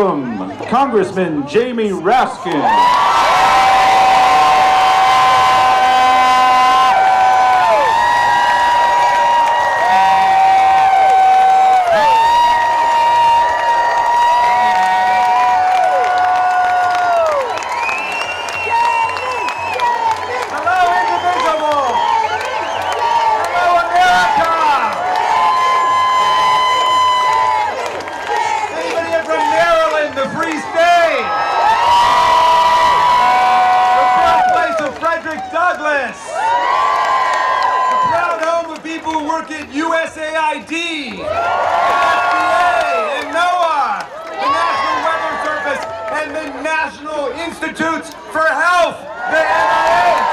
Congressman Jamie Raskin. USAID, FDA, and NOAA, the National Weather Service, and the National Institutes for Health, the NIH.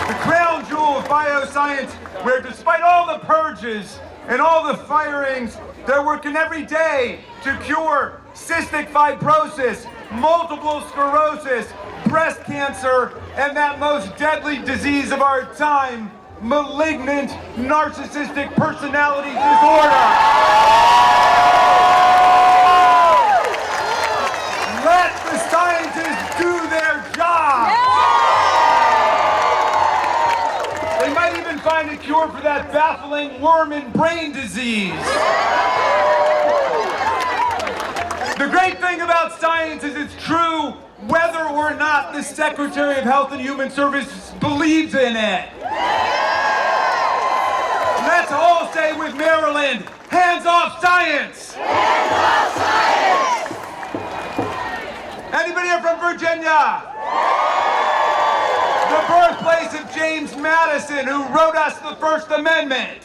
The crown jewel of bioscience, where despite all the purges and all the firings, they're working every day to cure cystic fibrosis, multiple sclerosis, breast cancer, and that most deadly disease of our time, malignant narcissistic personality disorder. Let the scientists do their job. They might even find a cure for that baffling worm and brain disease. The great thing about science is it's true whether or not the Secretary of Health and Human Services believes in it. Let's all say with Maryland, hands off science! Hands off science! Anybody here from Virginia? The birthplace of James Madison, who wrote us the First Amendment.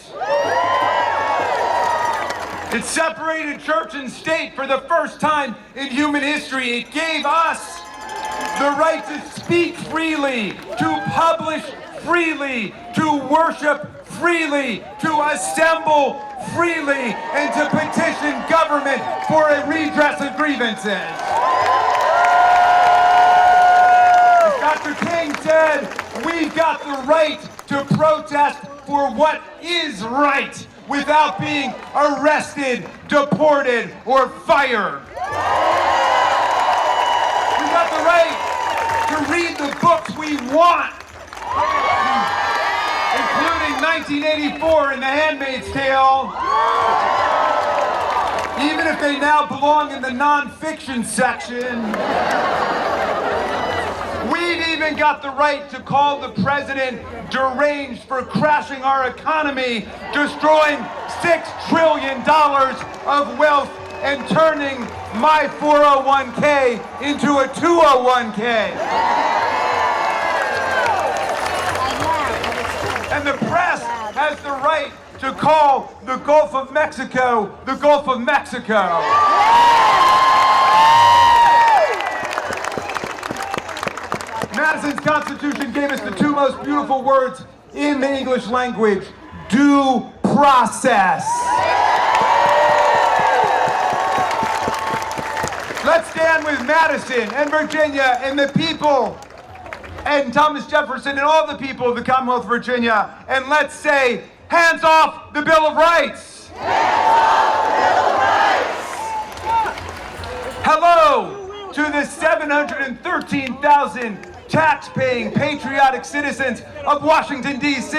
It separated church and state for the first time in human history. It gave us the right to speak freely, to publish freely, to worship freely, to assemble freely, and to petition government for a redress of grievances. As Dr. King said, we've got the right to protest for what is right without being arrested, deported, or fired. We've got the right to read the books we want, including 1984 and The Handmaid's Tale, even if they now belong in the nonfiction section. We've even got the right to call the president deranged for crashing our economy, destroying $6 trillion of wealth, and turning my 401k into a 201k. And the press has the right to call the Gulf of Mexico the Gulf of Mexico. Madison's Constitution gave us the two most beautiful words in the English language: due process. Let's stand with Madison and Virginia and the people and Thomas Jefferson and all the people of the Commonwealth of Virginia, and let's say, hands off the Bill of Rights! Hands off the Bill of Rights! Hello to the 713,000 tax-paying, patriotic citizens of Washington, D.C.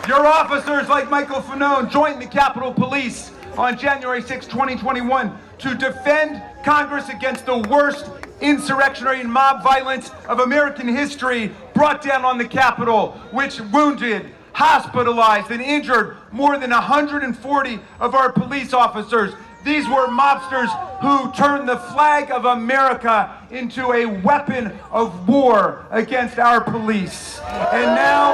Your officers, like Michael Fanone, joined the Capitol Police on January 6, 2021 to defend Congress against the worst insurrectionary and mob violence of American history brought down on the Capitol, which wounded, hospitalized, and injured more than 140 of our police officers. These were mobsters who turned the flag of America into a weapon of war against our police. And now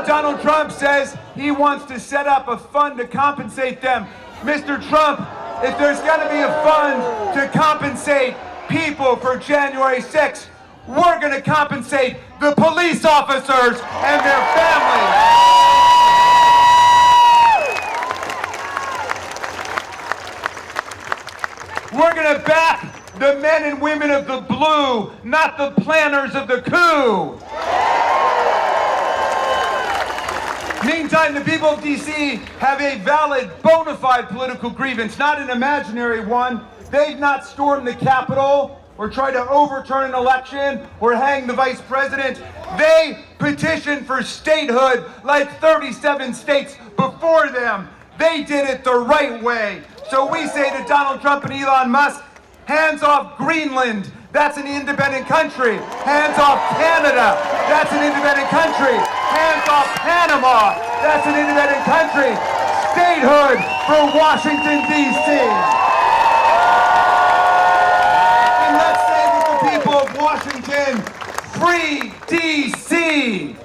Donald Trump says he wants to set up a fund to compensate them. Mr. Trump, if there's got to be a fund to compensate people for January 6th, we're going to compensate the police officers and their families. We're going to back the men and women of the blue, not the planners of the coup. Meantime, the people of D.C. have a valid, bona fide political grievance, not an imaginary one. They've not stormed the Capitol or tried to overturn an election or hang the vice president. They petitioned for statehood like 37 states before them. They did it the right way. So we say to Donald Trump and Elon Musk, hands off Greenland. That's an independent country. Hands off Canada. That's an independent country. Hands off Panama. That's an independent country. Statehood for Washington, D.C. And let's say with the people of Washington, free D.C.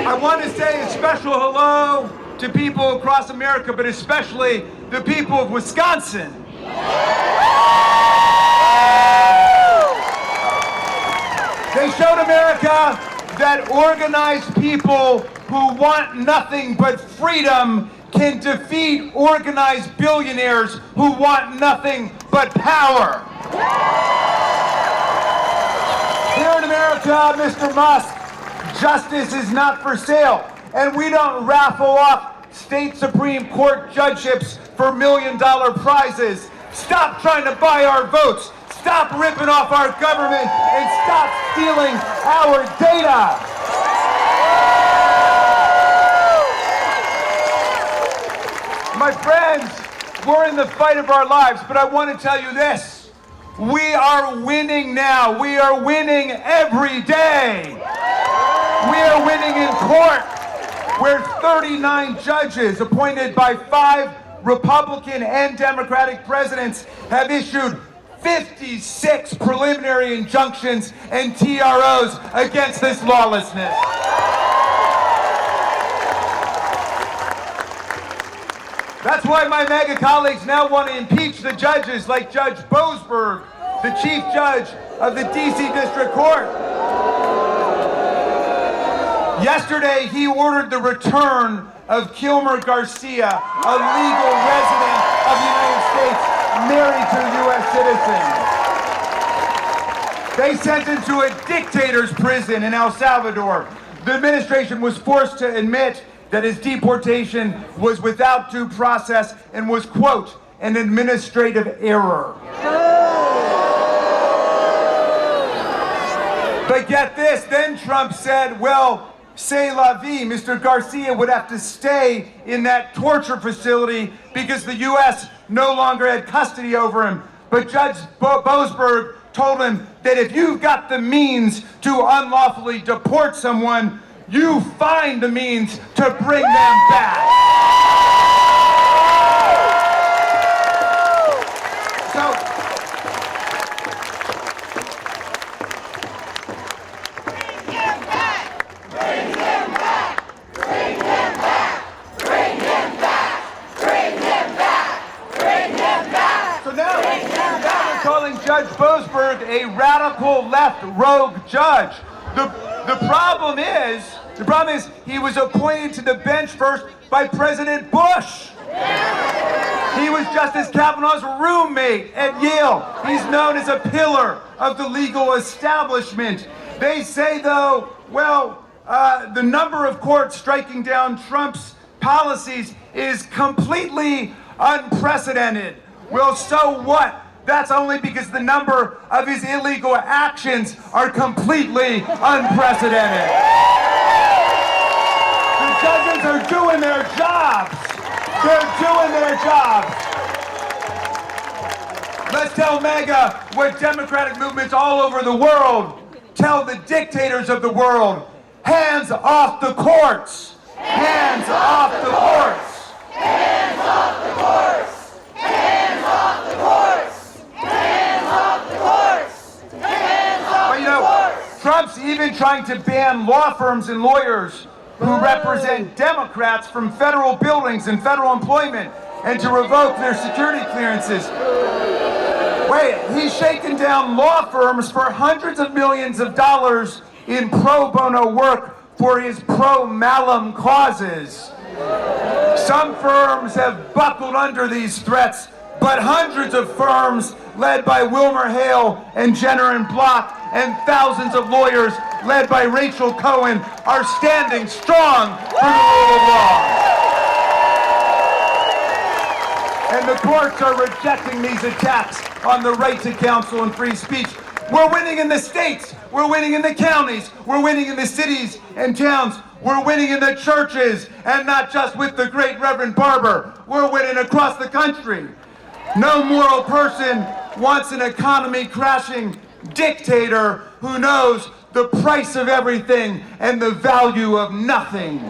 I want to say a special hello to people across America, but especially the people of Wisconsin. They showed America that organized people who want nothing but freedom can defeat organized billionaires who want nothing but power. Here in America, Mr. Musk, justice is not for sale, and we don't raffle off state Supreme Court judgeships for $1 million prizes. Stop trying to buy our votes. Stop ripping off our government and stop stealing our data. My friends, we're in the fight of our lives, but I want to tell you this. We are winning now. We are winning every day. We are winning in court, where 39 judges appointed by 5 Republican and Democratic presidents have issued 56 preliminary injunctions and TROs against this lawlessness. That's why my MAGA colleagues now want to impeach the judges like Judge Boasberg, the chief judge of the D.C. District Court. Yesterday, he ordered the return of Kilmer Garcia, a legal resident of the United States, married to a U.S. citizen. They sent him to a dictator's prison in El Salvador. The administration was forced to admit that his deportation was without due process and was, quote, an administrative error. But get this, then Trump said, well, c'est la vie. Mr. Garcia would have to stay in that torture facility because the U.S. no longer had custody over him. But Judge Boasberg told him that if you've got the means to unlawfully deport someone, you find the means to bring them back. So, now we're calling Judge Boasberg a radical left rogue judge. The problem is he was appointed to the bench first by President Bush. He was Justice Kavanaugh's roommate at Yale. He's known as a pillar of the legal establishment. They say, though, well, the number of courts striking down Trump's policies is completely unprecedented. Well, so what? That's only because the number of his illegal actions are completely unprecedented. The judges are doing their jobs. They're doing their jobs. Let's tell MAGA what Democratic movements all over the world tell the dictators of the world. Hands off the courts. Hands off the courts. Hands off the courts. Hands off the courts. Hands off the courts. Hands off the courts. Trump's even trying to ban law firms and lawyers who represent Democrats from federal buildings and federal employment and to revoke their security clearances. Wait, he's shaking down law firms for hundreds of millions of dollars in pro bono work for his pro-Malum causes. Some firms have buckled under these threats, But hundreds of firms led by Wilmer Hale and Jenner and Block and thousands of lawyers led by Rachel Cohen are standing strong for the rule of law. And the courts are rejecting these attacks on the right to counsel and free speech. We're winning in the states. We're winning in the counties. We're winning in the cities and towns. We're winning in the churches, and not just with the great Reverend Barber. We're winning across the country. No moral person wants an economy crashing dictator who knows the price of everything and the value of nothing.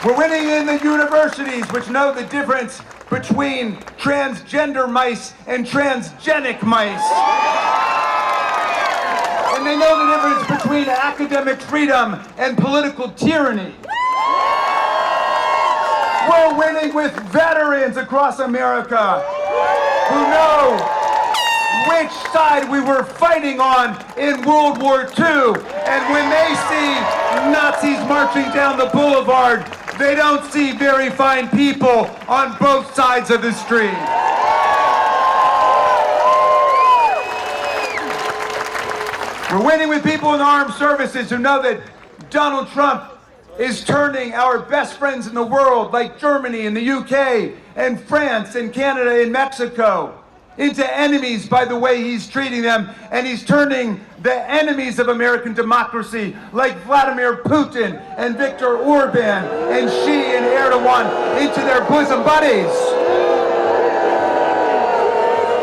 We're winning in the universities, which know the difference between transgender mice and transgenic mice. And they know the difference between academic freedom and political tyranny. We're winning with veterans across America who know which side we were fighting on in World War II. And when they see Nazis marching down the boulevard, they don't see very fine people on both sides of the street. We're winning with people in the armed services who know that Donald Trump is turning our best friends in the world, like Germany and the UK and France and Canada and Mexico, into enemies by the way he's treating them, and he's turning the enemies of American democracy, like Vladimir Putin and Viktor Orban and Xi and Erdogan, into their bosom buddies.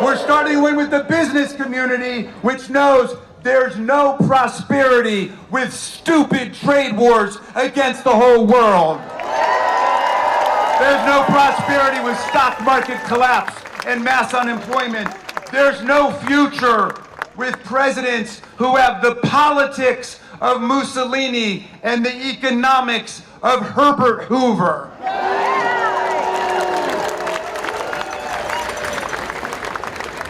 We're starting to win with the business community, which knows there's no prosperity with stupid trade wars against the whole world. There's no prosperity with stock market collapse and mass unemployment. There's no future with presidents who have the politics of Mussolini and the economics of Herbert Hoover.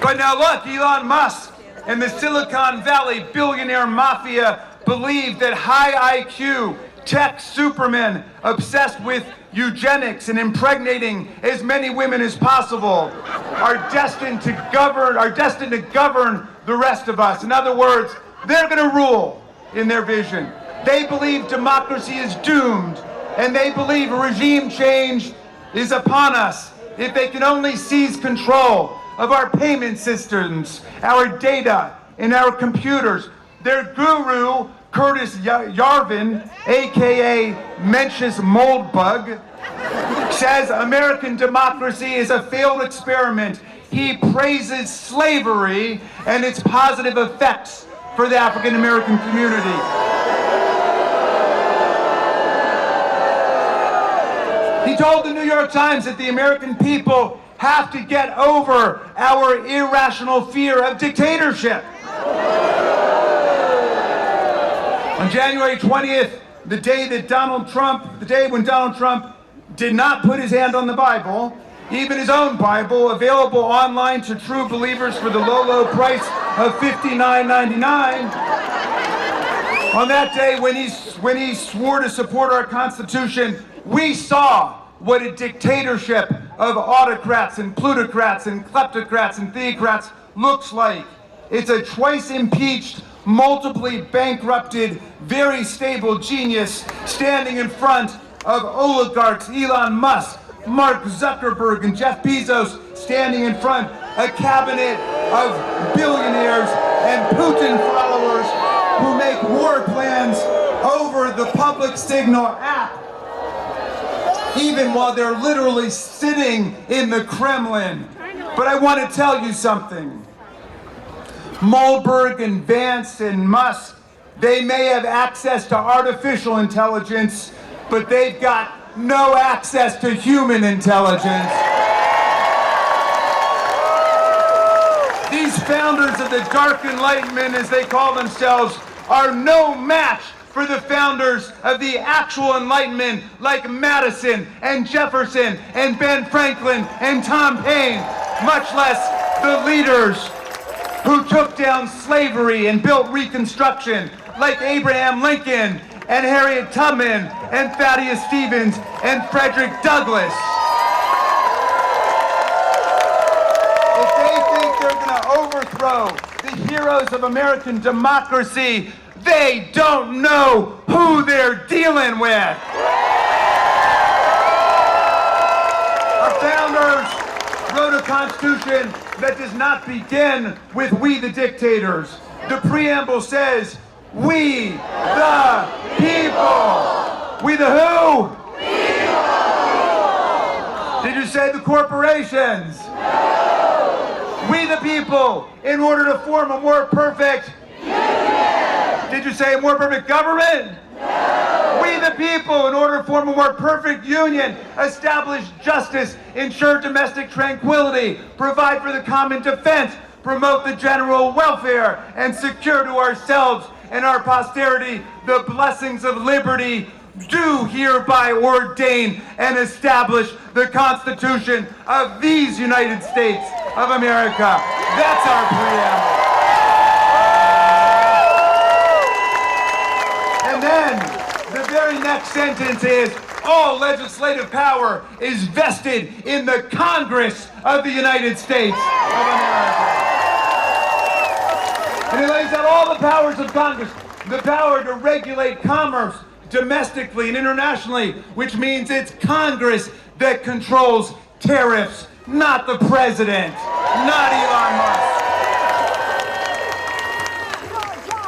But now look, Elon Musk and the Silicon Valley billionaire mafia believe that high IQ tech supermen obsessed with eugenics and impregnating as many women as possible are destined to govern the rest of us. In other words, they're going to rule in their vision. They believe democracy is doomed, and they believe regime change is upon us if they can only seize control of our payment systems, our data, and our computers. Their guru, Curtis Yarvin, aka Mencius Moldbug, says American democracy is a failed experiment. He praises slavery and its positive effects for the African American community. He told the New York Times that the American people have to get over our irrational fear of dictatorship. On January 20th, the day when Donald Trump did not put his hand on the Bible, even his own Bible, available online to true believers for the low price of $59.99. On that day, when he swore to support our Constitution, we saw what a dictatorship of autocrats and plutocrats and kleptocrats and theocrats looks like. It's a twice impeached, multiply bankrupted, very stable genius standing in front of oligarchs, Elon Musk, Mark Zuckerberg, and Jeff Bezos, standing in front a cabinet of billionaires and Putin followers who make war plans over the public signal app, even while they're literally sitting in the Kremlin. But I want to tell you something. Moldberg and Vance and Musk, they may have access to artificial intelligence, but they've got no access to human intelligence. These founders of the Dark Enlightenment, as they call themselves, are no match for the founders of the actual Enlightenment, like Madison and Jefferson and Ben Franklin and Tom Paine, much less the leaders who took down slavery and built Reconstruction, like Abraham Lincoln and Harriet Tubman and Thaddeus Stevens and Frederick Douglass. If they think they're going to overthrow the heroes of American democracy, they don't know who they're dealing with. Our founders wrote a constitution that does not begin with "we the dictators." The preamble says, "We the people." We the who? People. Did you say the corporations? No. We the people, in order to form a more perfect union. Did you say a more perfect government? No. We the people, in order to form a more perfect union, establish justice, ensure domestic tranquility, provide for the common defense, promote the general welfare, and secure to ourselves and our posterity the blessings of liberty, do hereby ordain and establish the Constitution of these United States of America. That's our preamble. And then the very next sentence is, all legislative power is vested in the Congress of the United States of America. And it lays out all the powers of Congress, the power to regulate commerce domestically and internationally, which means it's Congress that controls tariffs, not the president, not Elon Musk.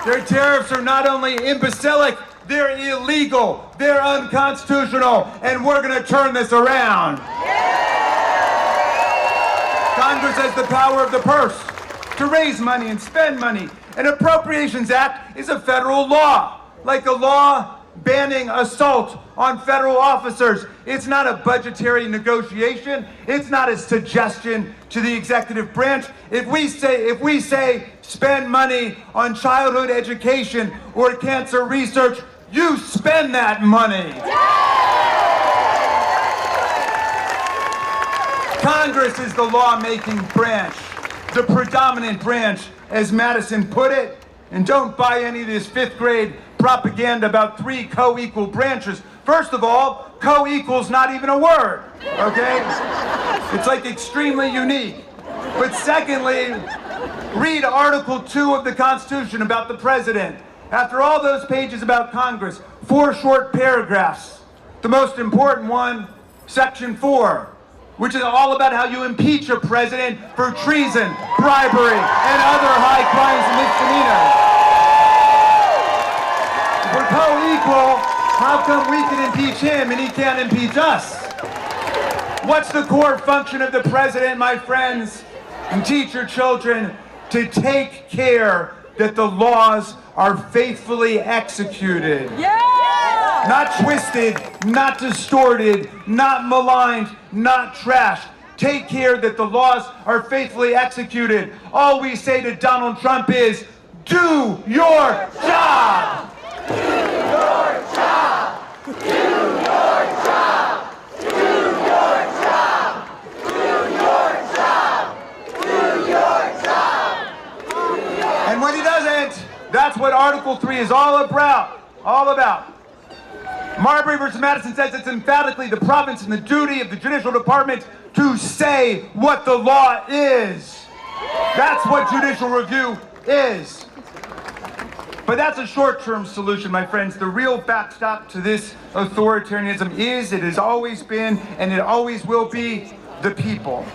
Their tariffs are not only imbecilic, they're illegal, they're unconstitutional, and we're going to turn this around. Congress has the power of the purse to raise money and spend money. An Appropriations Act is a federal law, like a law banning assault on federal officers. It's not a budgetary negotiation. It's not a suggestion to the executive branch. If we say spend money on childhood education or cancer research, you spend that money. Congress is the lawmaking branch, the predominant branch, as Madison put it. And don't buy any of this fifth grade propaganda about three co-equal branches. First of all, co-equal's not even a word, okay? It's like extremely unique. But secondly, read Article 2 of the Constitution about the president. After all those pages about Congress, 4 short paragraphs. The most important one, Section 4, which is all about how you impeach a president for treason, bribery, and other high crimes and misdemeanors. If we're co-equal, how come we can impeach him and he can't impeach us? What's the core function of the president, my friends? And teach your children to take care that the laws are faithfully executed. Yeah! Not twisted, not distorted, not maligned, not trashed. Take care that the laws are faithfully executed. All we say to Donald Trump is, do your job! Do your job! Do your job! Do your job! Do your job! Do your job! And when he doesn't, that's what Article 3 is all about. All about. Marbury versus Madison says it's emphatically the province and the duty of the Judicial Department to say what the law is. That's what judicial review is. But that's a short-term solution, my friends. The real backstop to this authoritarianism is, it has always been, and it always will be, the people.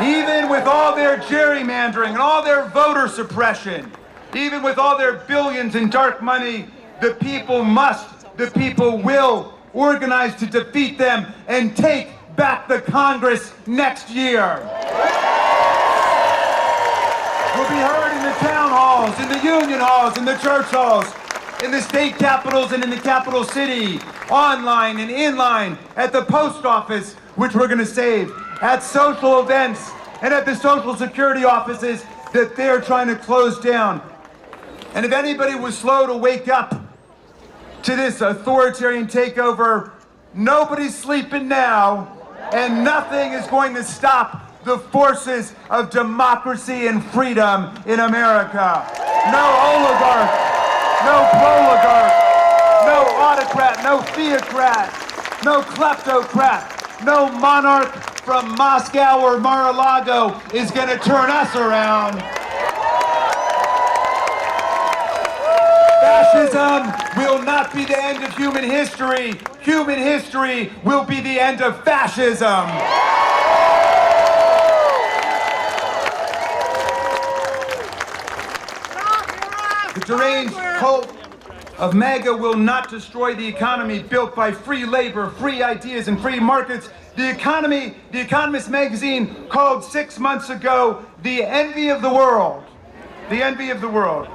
Even with all their gerrymandering and all their voter suppression, even with all their billions in dark money, the people will organize to defeat them and take back the Congress next year. We'll be heard in the town halls, in the union halls, in the church halls, in the state capitals and in the capital city, online and inline, at the post office, which we're going to save, at social events, and at the social security offices that they're trying to close down. And if anybody was slow to wake up to this authoritarian takeover, nobody's sleeping now, and nothing is going to stop the forces of democracy and freedom in America. No oligarch, no proligarch, no autocrat, no theocrat, no kleptocrat, no monarch from Moscow or Mar-a-Lago is going to turn us around. Fascism will not be the end of human history. Human history will be the end of fascism. The deranged cult of MAGA will not destroy the economy built by free labor, free ideas, and free markets. The Economist magazine called 6 months ago the envy of the world. The envy of the world.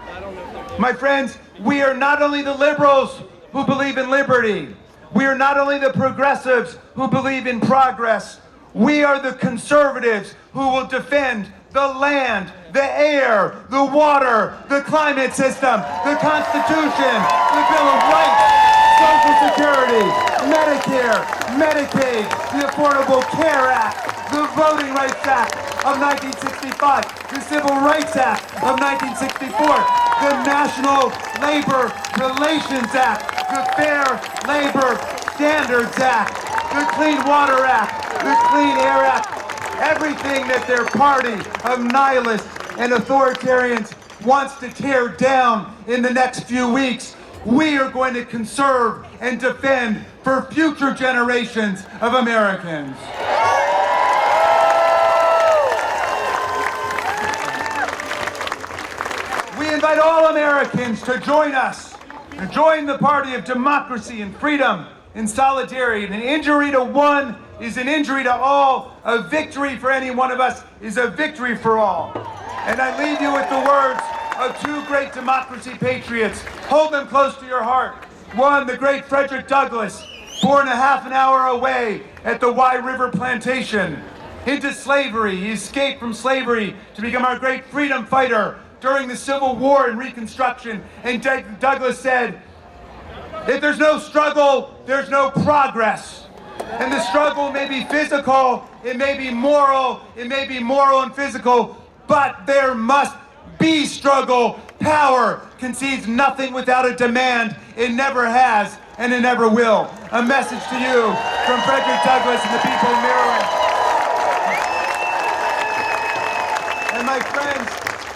My friends, we are not only the liberals who believe in liberty. We are not only the progressives who believe in progress. We are the conservatives who will defend the land, the air, the water, the climate system, the Constitution, the Bill of Rights, Social Security, Medicare, Medicaid, the Affordable Care Act, the Voting Rights Act of 1965, the Civil Rights Act of 1964, the National Labor Relations Act, the Fair Labor Standards Act, the Clean Water Act, the Clean Air Act, everything that their party of nihilists and authoritarians wants to tear down in the next few weeks, we are going to conserve and defend for future generations of Americans. We invite all Americans to join us, to join the party of democracy and freedom and solidarity. An injury to one is an injury to all. A victory for any one of us is a victory for all. And I leave you with the words of two great democracy patriots. Hold them close to your heart. One, the great Frederick Douglass, born a half an hour away at the Wye River Plantation into slavery. He escaped from slavery to become our great freedom fighter during the Civil War and Reconstruction. And Douglass said, if there's no struggle, there's no progress. And the struggle may be physical, it may be moral and physical, but there must be struggle. Power concedes nothing without a demand. It never has, and it never will. A message to you from Frederick Douglass and the people of Maryland. And my friends,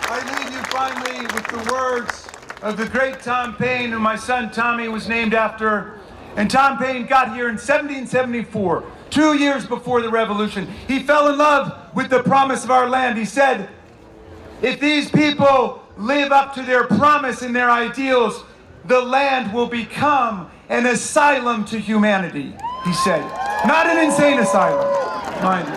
I leave you finally with the words of the great Tom Paine, who my son Tommy was named after. And Tom Paine got here in 1774, 2 years before the Revolution. He fell in love with the promise of our land. He said, if these people live up to their promise and their ideals, the land will become an asylum to humanity, he said. Not an insane asylum, mind you.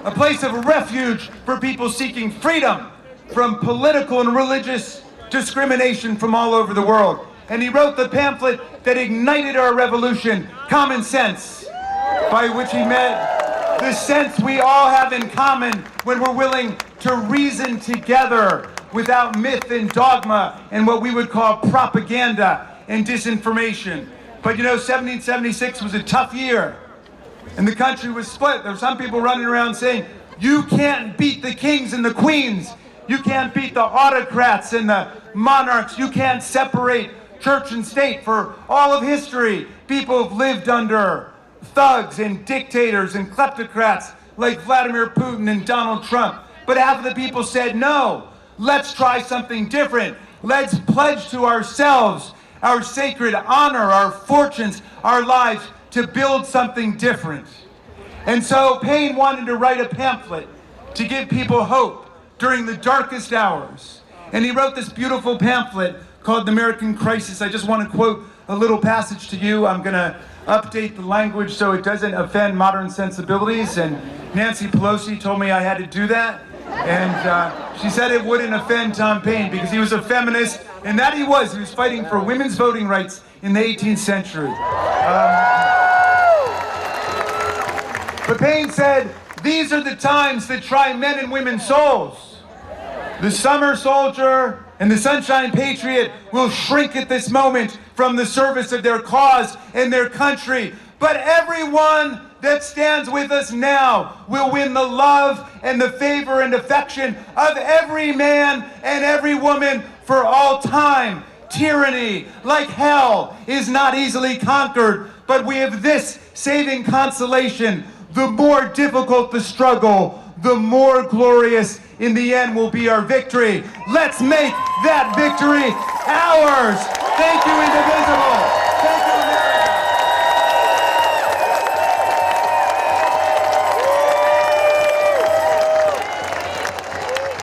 A place of refuge for people seeking freedom from political and religious discrimination from all over the world. And he wrote the pamphlet that ignited our revolution, Common Sense, by which he meant the sense we all have in common when we're willing to reason together without myth and dogma and what we would call propaganda and disinformation. But you know, 1776 was a tough year, and the country was split. There were some people running around saying, you can't beat the kings and the queens. You can't beat the autocrats and the monarchs. You can't separate church and state. For all of history, people have lived under thugs and dictators and kleptocrats like Vladimir Putin and Donald Trump. But half of the people said, no, let's try something different. Let's pledge to ourselves our sacred honor, our fortunes, our lives, to build something different. And so Paine wanted to write a pamphlet to give people hope during the darkest hours. And he wrote this beautiful pamphlet called The American Crisis. I just want to quote a little passage to you. I'm going to update the language so it doesn't offend modern sensibilities. And Nancy Pelosi told me I had to do that. And she said it wouldn't offend Tom Paine because he was a feminist, and that he was. He was fighting for women's voting rights in the 18th century. But Paine said, these are the times that try men and women's souls. The summer soldier and the sunshine patriot will shrink at this moment from the service of their cause and their country. But everyone that stands with us now will win the love and the favor and affection of every man and every woman for all time. Tyranny, like hell, is not easily conquered, but we have this saving consolation. The more difficult the struggle, the more glorious in the end will be our victory. Let's make that victory ours. Thank you, individuals.